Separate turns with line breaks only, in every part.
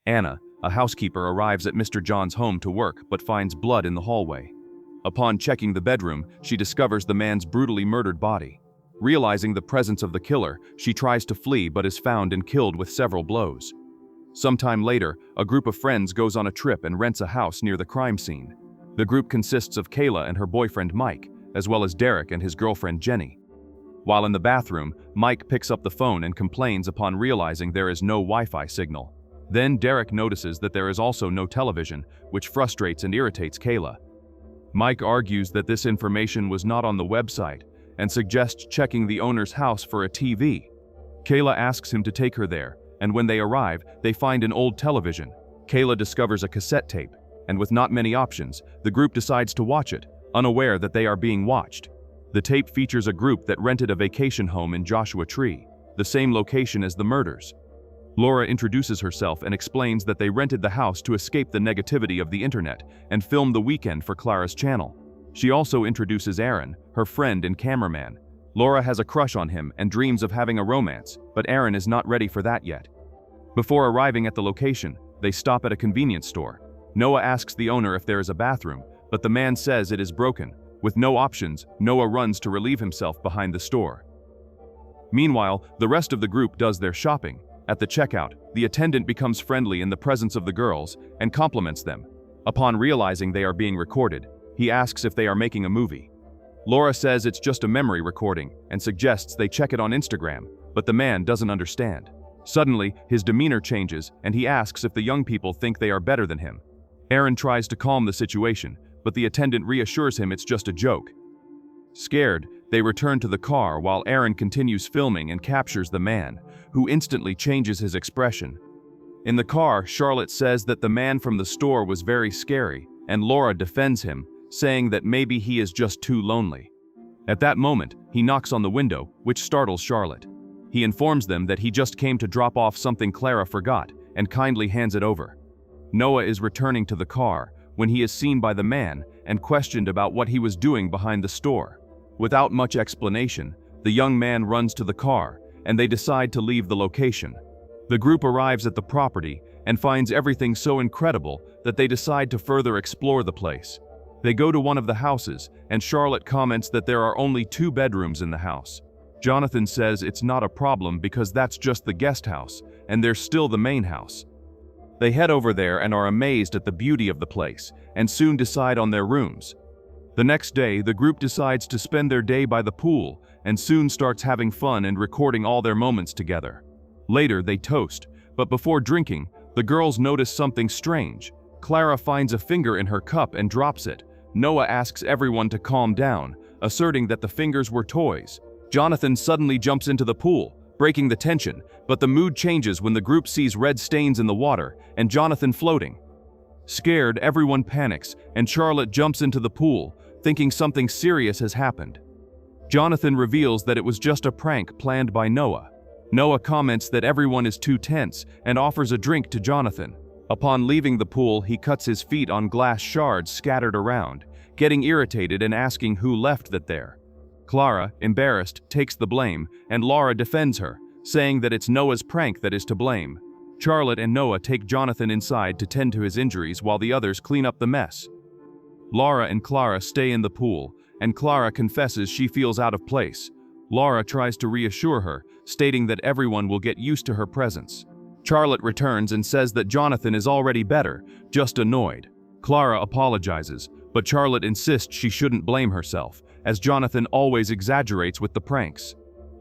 Anna, a housekeeper, arrives at Mr. John's home to work but finds blood in the hallway. Upon checking the bedroom, she discovers the man's brutally murdered body. Realizing the presence of the killer, she tries to flee but is found and killed with several blows. Sometime later, a group of friends goes on a trip and rents a house near the crime scene. The group consists of Kayla and her boyfriend Mike, as well as Derek and his girlfriend Jenny. While in the bathroom, Mike picks up the phone and complains upon realizing there is no Wi-Fi signal. Then Derek notices that there is also no television, which frustrates and irritates Kayla. Mike argues that this information was not on the website and suggests checking the owner's house for a TV. Kayla asks him to take her there, and when they arrive, they find an old television. Kayla discovers a cassette tape, and with not many options, the group decides to watch it, unaware that they are being watched. The tape features a group that rented a vacation home in Joshua Tree, the same location as the murders. Laura introduces herself and explains that they rented the house to escape the negativity of the internet and film the weekend for Clara's channel. She also introduces Aaron, her friend and cameraman. Laura has a crush on him and dreams of having a romance, but Aaron is not ready for that yet. Before arriving at the location, they stop at a convenience store. Noah asks the owner if there is a bathroom, but the man says it is broken. With no options, Noah runs to relieve himself behind the store. Meanwhile, the rest of the group does their shopping. At the checkout, the attendant becomes friendly in the presence of the girls and compliments them. Upon realizing they are being recorded, he asks if they are making a movie. Laura says it's just a memory recording and suggests they check it on Instagram, but the man doesn't understand. Suddenly, his demeanor changes and he asks if the young people think they are better than him. Aaron tries to calm the situation, but the attendant reassures him it's just a joke. Scared, they return to the car while Aaron continues filming and captures the man, who instantly changes his expression. In the car, Charlotte says that the man from the store was very scary, and Laura defends him, saying that maybe he is just too lonely. At that moment, he knocks on the window, which startles Charlotte. He informs them that he just came to drop off something Clara forgot, and kindly hands it over. Noah is returning to the car when he is seen by the man and questioned about what he was doing behind the store. Without much explanation, the young man runs to the car, and they decide to leave the location. The group arrives at the property and finds everything so incredible that they decide to further explore the place. They go to one of the houses, and Charlotte comments that there are only 2 bedrooms in the house. Jonathan says it's not a problem because that's just the guest house, and there's still the main house. They head over there and are amazed at the beauty of the place, and soon decide on their rooms. The next day, the group decides to spend their day by the pool, and soon starts having fun and recording all their moments together. Later, they toast, but before drinking, the girls notice something strange. Clara finds a finger in her cup and drops it. Noah asks everyone to calm down, asserting that the fingers were toys. Jonathan suddenly jumps into the pool, breaking the tension, but the mood changes when the group sees red stains in the water and Jonathan floating. Scared, everyone panics, and Charlotte jumps into the pool, thinking something serious has happened. Jonathan reveals that it was just a prank planned by Noah. Noah comments that everyone is too tense and offers a drink to Jonathan. Upon leaving the pool, he cuts his feet on glass shards scattered around, getting irritated and asking who left that there. Clara, embarrassed, takes the blame, and Laura defends her, saying that it's Noah's prank that is to blame. Charlotte and Noah take Jonathan inside to tend to his injuries while the others clean up the mess. Laura and Clara stay in the pool, and Clara confesses she feels out of place. Laura tries to reassure her, stating that everyone will get used to her presence. Charlotte returns and says that Jonathan is already better, just annoyed. Clara apologizes, but Charlotte insists she shouldn't blame herself, as Jonathan always exaggerates with the pranks.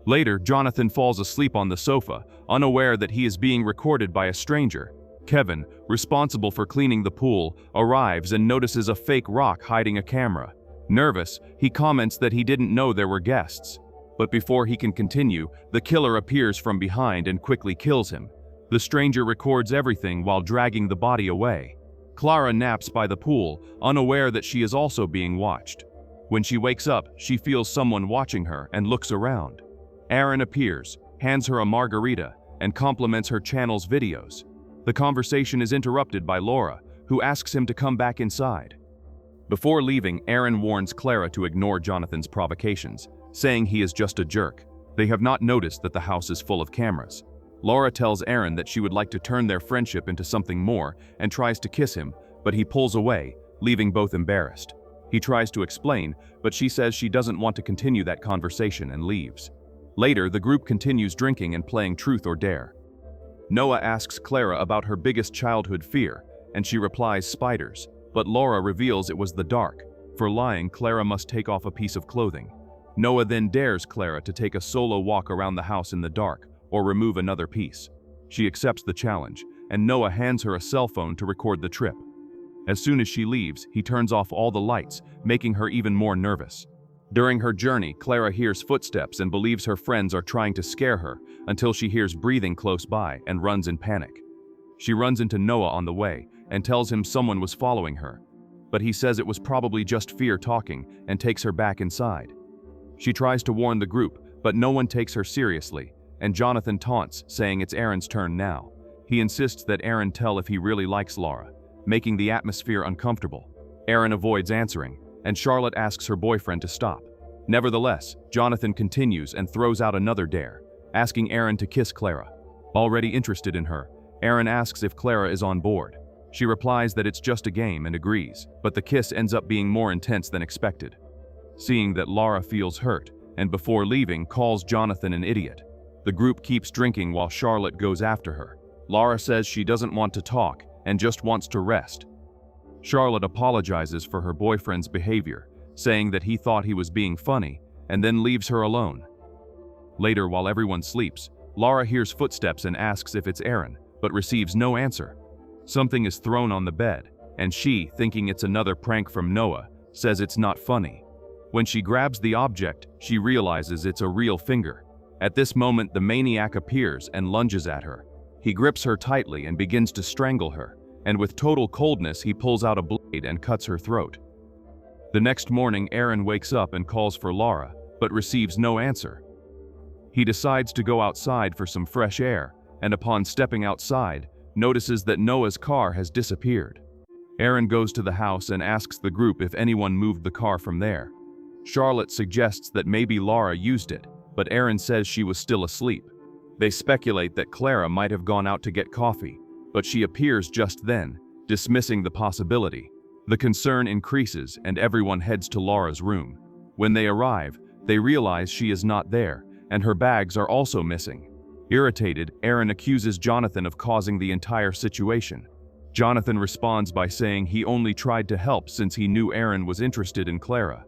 Later, Jonathan falls asleep on the sofa, unaware that he is being recorded by a stranger. Kevin, responsible for cleaning the pool, arrives and notices a fake rock hiding a camera. Nervous, he comments that he didn't know there were guests. But before he can continue, the killer appears from behind and quickly kills him. The stranger records everything while dragging the body away. Clara naps by the pool, unaware that she is also being watched. When she wakes up, she feels someone watching her and looks around. Aaron appears, hands her a margarita, and compliments her channel's videos. The conversation is interrupted by Laura, who asks him to come back inside. Before leaving, Aaron warns Clara to ignore Jonathan's provocations, saying he is just a jerk. They have not noticed that the house is full of cameras. Laura tells Aaron that she would like to turn their friendship into something more and tries to kiss him, but he pulls away, leaving both embarrassed. He tries to explain, but she says she doesn't want to continue that conversation and leaves. Later, the group continues drinking and playing Truth or Dare. Noah asks Clara about her biggest childhood fear, and she replies spiders, but Laura reveals it was the dark. For lying, Clara must take off a piece of clothing. Noah then dares Clara to take a solo walk around the house in the dark, or remove another piece. She accepts the challenge, and Noah hands her a cell phone to record the trip. As soon as she leaves, he turns off all the lights, making her even more nervous. During her journey, Clara hears footsteps and believes her friends are trying to scare her until she hears breathing close by and runs in panic. She runs into Noah on the way and tells him someone was following her, but he says it was probably just fear talking and takes her back inside. She tries to warn the group, but no one takes her seriously, and Jonathan taunts, saying it's Aaron's turn now. He insists that Aaron tell if he really likes Laura, making the atmosphere uncomfortable. Aaron avoids answering, and Charlotte asks her boyfriend to stop. Nevertheless, Jonathan continues and throws out another dare, asking Aaron to kiss Clara. Already interested in her, Aaron asks if Clara is on board. She replies that it's just a game and agrees, but the kiss ends up being more intense than expected. Seeing that Laura feels hurt, and before leaving calls Jonathan an idiot. The group keeps drinking while Charlotte goes after her. Laura says she doesn't want to talk and just wants to rest. Charlotte apologizes for her boyfriend's behavior, saying that he thought he was being funny, and then leaves her alone. Later, while everyone sleeps, Laura hears footsteps and asks if it's Aaron, but receives no answer. Something is thrown on the bed, and she, thinking it's another prank from Noah, says it's not funny. When she grabs the object, she realizes it's a real finger. At this moment, the maniac appears and lunges at her. He grips her tightly and begins to strangle her, and with total coldness, he pulls out a blade and cuts her throat. The next morning, Aaron wakes up and calls for Laura, but receives no answer. He decides to go outside for some fresh air, and upon stepping outside, notices that Noah's car has disappeared. Aaron goes to the house and asks the group if anyone moved the car from there. Charlotte suggests that maybe Laura used it, but Aaron says she was still asleep. They speculate that Clara might have gone out to get coffee, but she appears just then, dismissing the possibility. The concern increases and everyone heads to Laura's room. When they arrive, they realize she is not there, and her bags are also missing. Irritated, Aaron accuses Jonathan of causing the entire situation. Jonathan responds by saying he only tried to help since he knew Aaron was interested in Clara.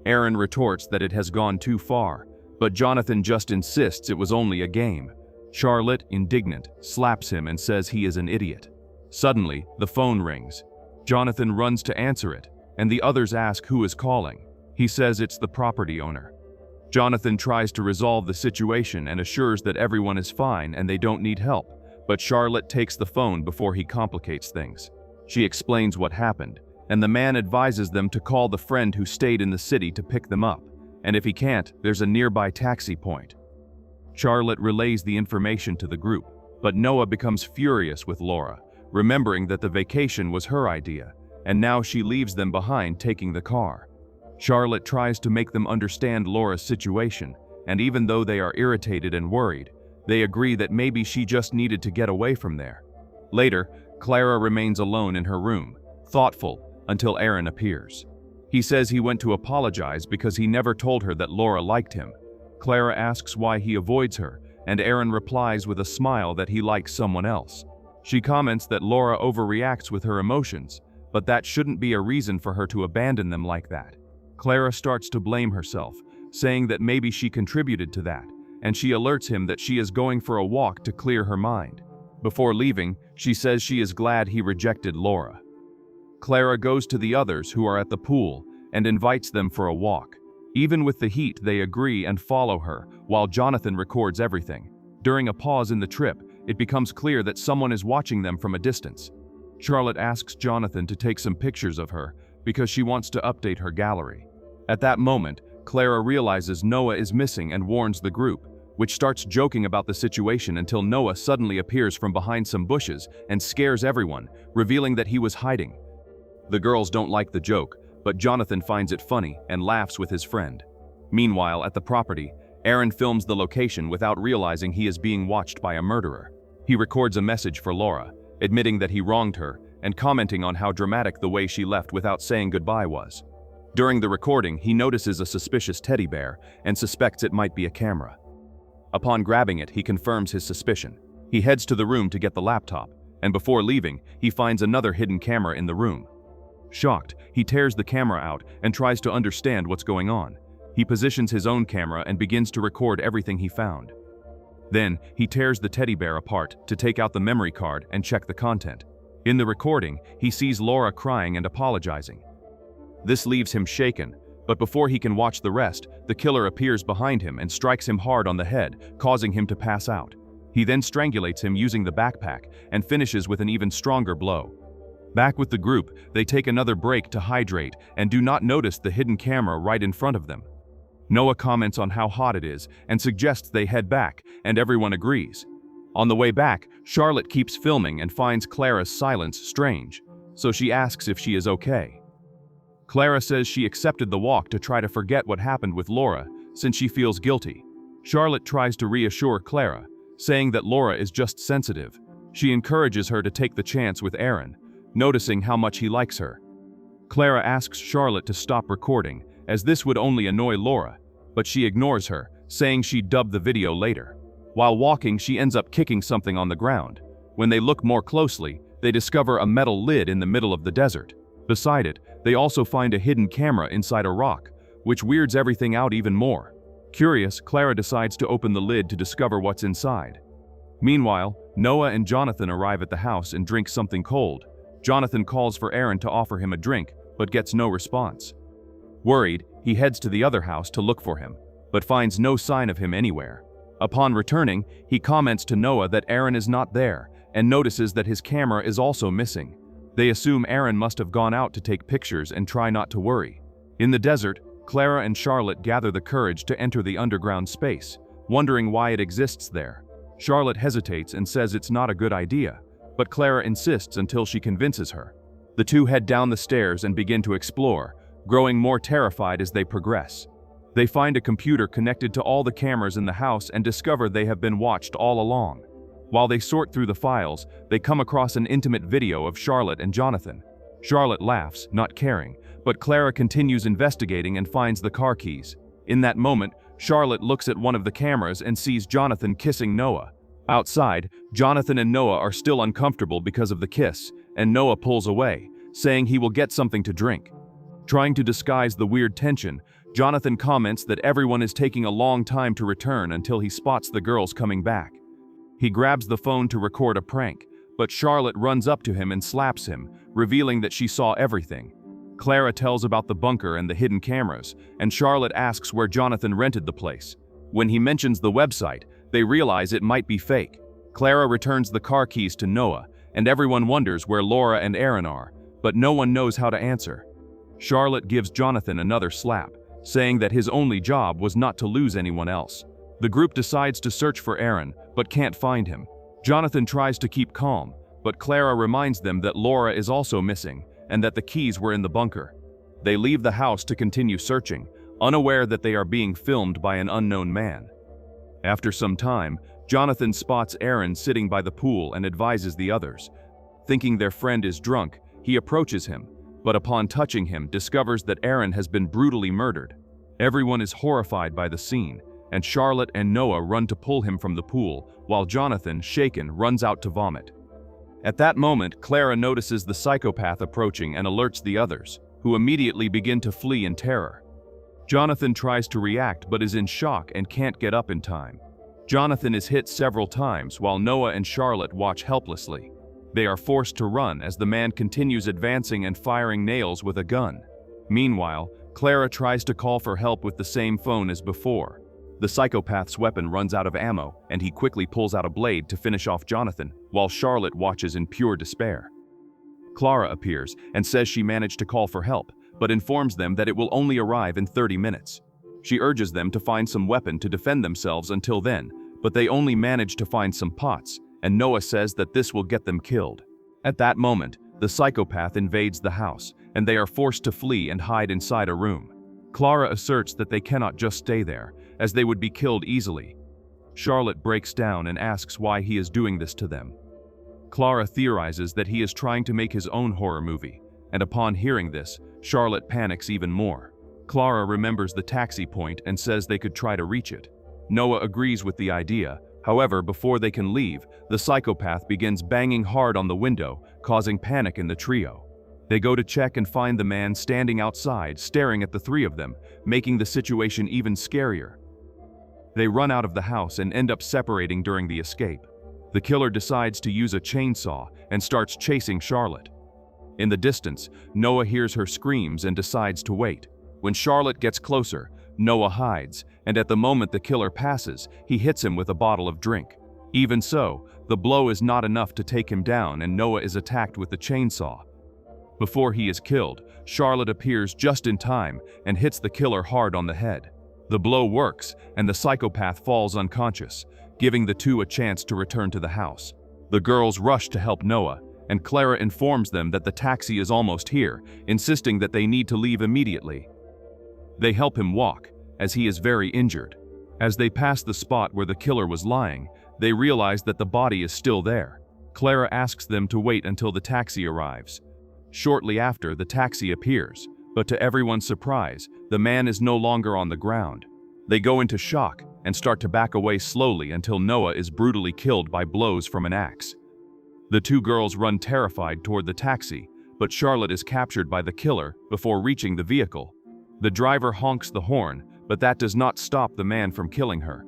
Aaron retorts that it has gone too far, but Jonathan just insists it was only a game. Charlotte, indignant, slaps him and says he is an idiot. Suddenly, the phone rings. Jonathan runs to answer it, and the others ask who is calling. He says it's the property owner. Jonathan tries to resolve the situation and assures that everyone is fine and they don't need help, but Charlotte takes the phone before he complicates things. She explains what happened, and the man advises them to call the friend who stayed in the city to pick them up, and if he can't, there's a nearby taxi point. Charlotte relays the information to the group, but Noah becomes furious with Laura, remembering that the vacation was her idea, and now she leaves them behind taking the car. Charlotte tries to make them understand Laura's situation, and even though they are irritated and worried, they agree that maybe she just needed to get away from there. Later, Clara remains alone in her room, thoughtful, until Aaron appears. He says he went to apologize because he never told her that Laura liked him. Clara asks why he avoids her, and Aaron replies with a smile that he likes someone else. She comments that Laura overreacts with her emotions, but that shouldn't be a reason for her to abandon them like that. Clara starts to blame herself, saying that maybe she contributed to that, and she alerts him that she is going for a walk to clear her mind. Before leaving, she says she is glad he rejected Laura. Clara goes to the others who are at the pool and invites them for a walk. Even with the heat, they agree and follow her, while Jonathan records everything. During a pause in the trip, it becomes clear that someone is watching them from a distance. Charlotte asks Jonathan to take some pictures of her because she wants to update her gallery. At that moment, Clara realizes Noah is missing and warns the group, which starts joking about the situation until Noah suddenly appears from behind some bushes and scares everyone, revealing that he was hiding. The girls don't like the joke, but Jonathan finds it funny and laughs with his friend. Meanwhile, at the property, Aaron films the location without realizing he is being watched by a murderer. He records a message for Laura, admitting that he wronged her and commenting on how dramatic the way she left without saying goodbye was. During the recording, he notices a suspicious teddy bear and suspects it might be a camera. Upon grabbing it, he confirms his suspicion. He heads to the room to get the laptop, and before leaving, he finds another hidden camera in the room. Shocked, he tears the camera out and tries to understand what's going on. He positions his own camera and begins to record everything he found. Then, he tears the teddy bear apart to take out the memory card and check the content. In the recording, he sees Laura crying and apologizing. This leaves him shaken, but before he can watch the rest, the killer appears behind him and strikes him hard on the head, causing him to pass out. He then strangulates him using the backpack and finishes with an even stronger blow. Back with the group, they take another break to hydrate and do not notice the hidden camera right in front of them. Noah comments on how hot it is and suggests they head back, and everyone agrees. On the way back, Charlotte keeps filming and finds Clara's silence strange, so she asks if she is okay. Clara says she accepted the walk to try to forget what happened with Laura, since she feels guilty. Charlotte tries to reassure Clara, saying that Laura is just sensitive. She encourages her to take the chance with Aaron, noticing how much he likes her. Clara asks Charlotte to stop recording, as this would only annoy Laura, but she ignores her, saying she'd dub the video later. While walking, she ends up kicking something on the ground. When they look more closely, they discover a metal lid in the middle of the desert. Beside it, they also find a hidden camera inside a rock, which weirds everything out even more. Curious, Clara decides to open the lid to discover what's inside. Meanwhile, Noah and Jonathan arrive at the house and drink something cold. Jonathan calls for Aaron to offer him a drink, but gets no response. Worried, he heads to the other house to look for him, but finds no sign of him anywhere. Upon returning, he comments to Noah that Aaron is not there and notices that his camera is also missing. They assume Aaron must have gone out to take pictures and try not to worry. In the desert, Clara and Charlotte gather the courage to enter the underground space, wondering why it exists there. Charlotte hesitates and says it's not a good idea, but Clara insists until she convinces her. The two head down the stairs and begin to explore, growing more terrified as they progress. They find a computer connected to all the cameras in the house and discover they have been watched all along. While they sort through the files, they come across an intimate video of Charlotte and Jonathan. Charlotte laughs, not caring, but Clara continues investigating and finds the car keys. In that moment, Charlotte looks at one of the cameras and sees Jonathan kissing Noah. Outside, Jonathan and Noah are still uncomfortable because of the kiss, and Noah pulls away, saying he will get something to drink. Trying to disguise the weird tension, Jonathan comments that everyone is taking a long time to return until he spots the girls coming back. He grabs the phone to record a prank, but Charlotte runs up to him and slaps him, revealing that she saw everything. Clara tells about the bunker and the hidden cameras, and Charlotte asks where Jonathan rented the place. When he mentions the website, they realize it might be fake. Clara returns the car keys to Noah, and everyone wonders where Laura and Aaron are, but no one knows how to answer. Charlotte gives Jonathan another slap, saying that his only job was not to lose anyone else. The group decides to search for Aaron, but can't find him. Jonathan tries to keep calm, but Clara reminds them that Laura is also missing, and that the keys were in the bunker. They leave the house to continue searching, unaware that they are being filmed by an unknown man. After some time, Jonathan spots Aaron sitting by the pool and advises the others. Thinking their friend is drunk, he approaches him, but upon touching him, discovers that Aaron has been brutally murdered. Everyone is horrified by the scene, and Charlotte and Noah run to pull him from the pool, while Jonathan, shaken, runs out to vomit. At that moment, Clara notices the psychopath approaching and alerts the others, who immediately begin to flee in terror. Jonathan tries to react but is in shock and can't get up in time. Jonathan is hit several times while Noah and Charlotte watch helplessly. They are forced to run as the man continues advancing and firing nails with a gun. Meanwhile, Clara tries to call for help with the same phone as before. The psychopath's weapon runs out of ammo, and he quickly pulls out a blade to finish off Jonathan, while Charlotte watches in pure despair. Clara appears and says she managed to call for help, but informs them that it will only arrive in 30 minutes. She urges them to find some weapon to defend themselves until then, but they only manage to find some pots, and Noah says that this will get them killed. At that moment, the psychopath invades the house, and they are forced to flee and hide inside a room. Clara asserts that they cannot just stay there, as they would be killed easily. Charlotte breaks down and asks why he is doing this to them. Clara theorizes that he is trying to make his own horror movie, and upon hearing this, Charlotte panics even more. Clara remembers the taxi point and says they could try to reach it. Noah agrees with the idea. However, before they can leave, the psychopath begins banging hard on the window, causing panic in the trio. They go to check and find the man standing outside, staring at the three of them, making the situation even scarier. They run out of the house and end up separating during the escape. The killer decides to use a chainsaw and starts chasing Charlotte. In the distance, Noah hears her screams and decides to wait. When Charlotte gets closer, Noah hides, and at the moment the killer passes, he hits him with a bottle of drink. Even so, the blow is not enough to take him down, and Noah is attacked with the chainsaw. Before he is killed, Charlotte appears just in time and hits the killer hard on the head. The blow works, and the psychopath falls unconscious, giving the two a chance to return to the house. The girls rush to help Noah, and Clara informs them that the taxi is almost here, insisting that they need to leave immediately. They help him walk, as he is very injured. As they pass the spot where the killer was lying, they realize that the body is still there. Clara asks them to wait until the taxi arrives. Shortly after, the taxi appears, but to everyone's surprise, the man is no longer on the ground. They go into shock and start to back away slowly until Noah is brutally killed by blows from an axe. The two girls run terrified toward the taxi, but Charlotte is captured by the killer before reaching the vehicle. The driver honks the horn, but that does not stop the man from killing her.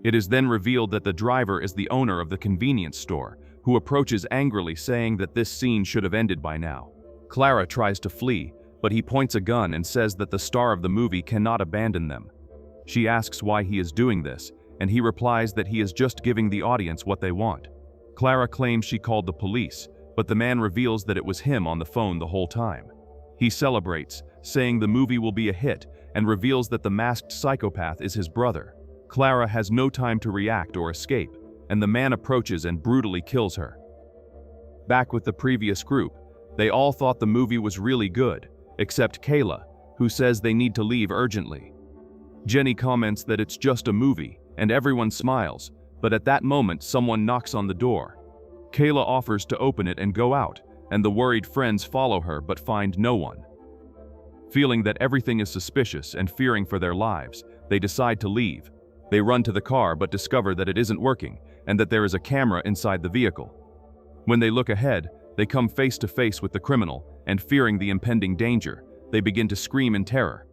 It is then revealed that the driver is the owner of the convenience store, who approaches angrily, saying that this scene should have ended by now. Clara tries to flee, but he points a gun and says that the star of the movie cannot abandon them. She asks why he is doing this, and he replies that he is just giving the audience what they want. Clara claims she called the police, but the man reveals that it was him on the phone the whole time. He celebrates, saying the movie will be a hit, and reveals that the masked psychopath is his brother. Clara has no time to react or escape, and the man approaches and brutally kills her. Back with the previous group, they all thought the movie was really good, except Kayla, who says they need to leave urgently. Jenny comments that it's just a movie, and everyone smiles, but at that moment someone knocks on the door. Kayla offers to open it and go out, and the worried friends follow her but find no one. Feeling that everything is suspicious and fearing for their lives, they decide to leave. They run to the car but discover that it isn't working, and that there is a camera inside the vehicle. When they look ahead, they come face to face with the criminal, and fearing the impending danger, they begin to scream in terror.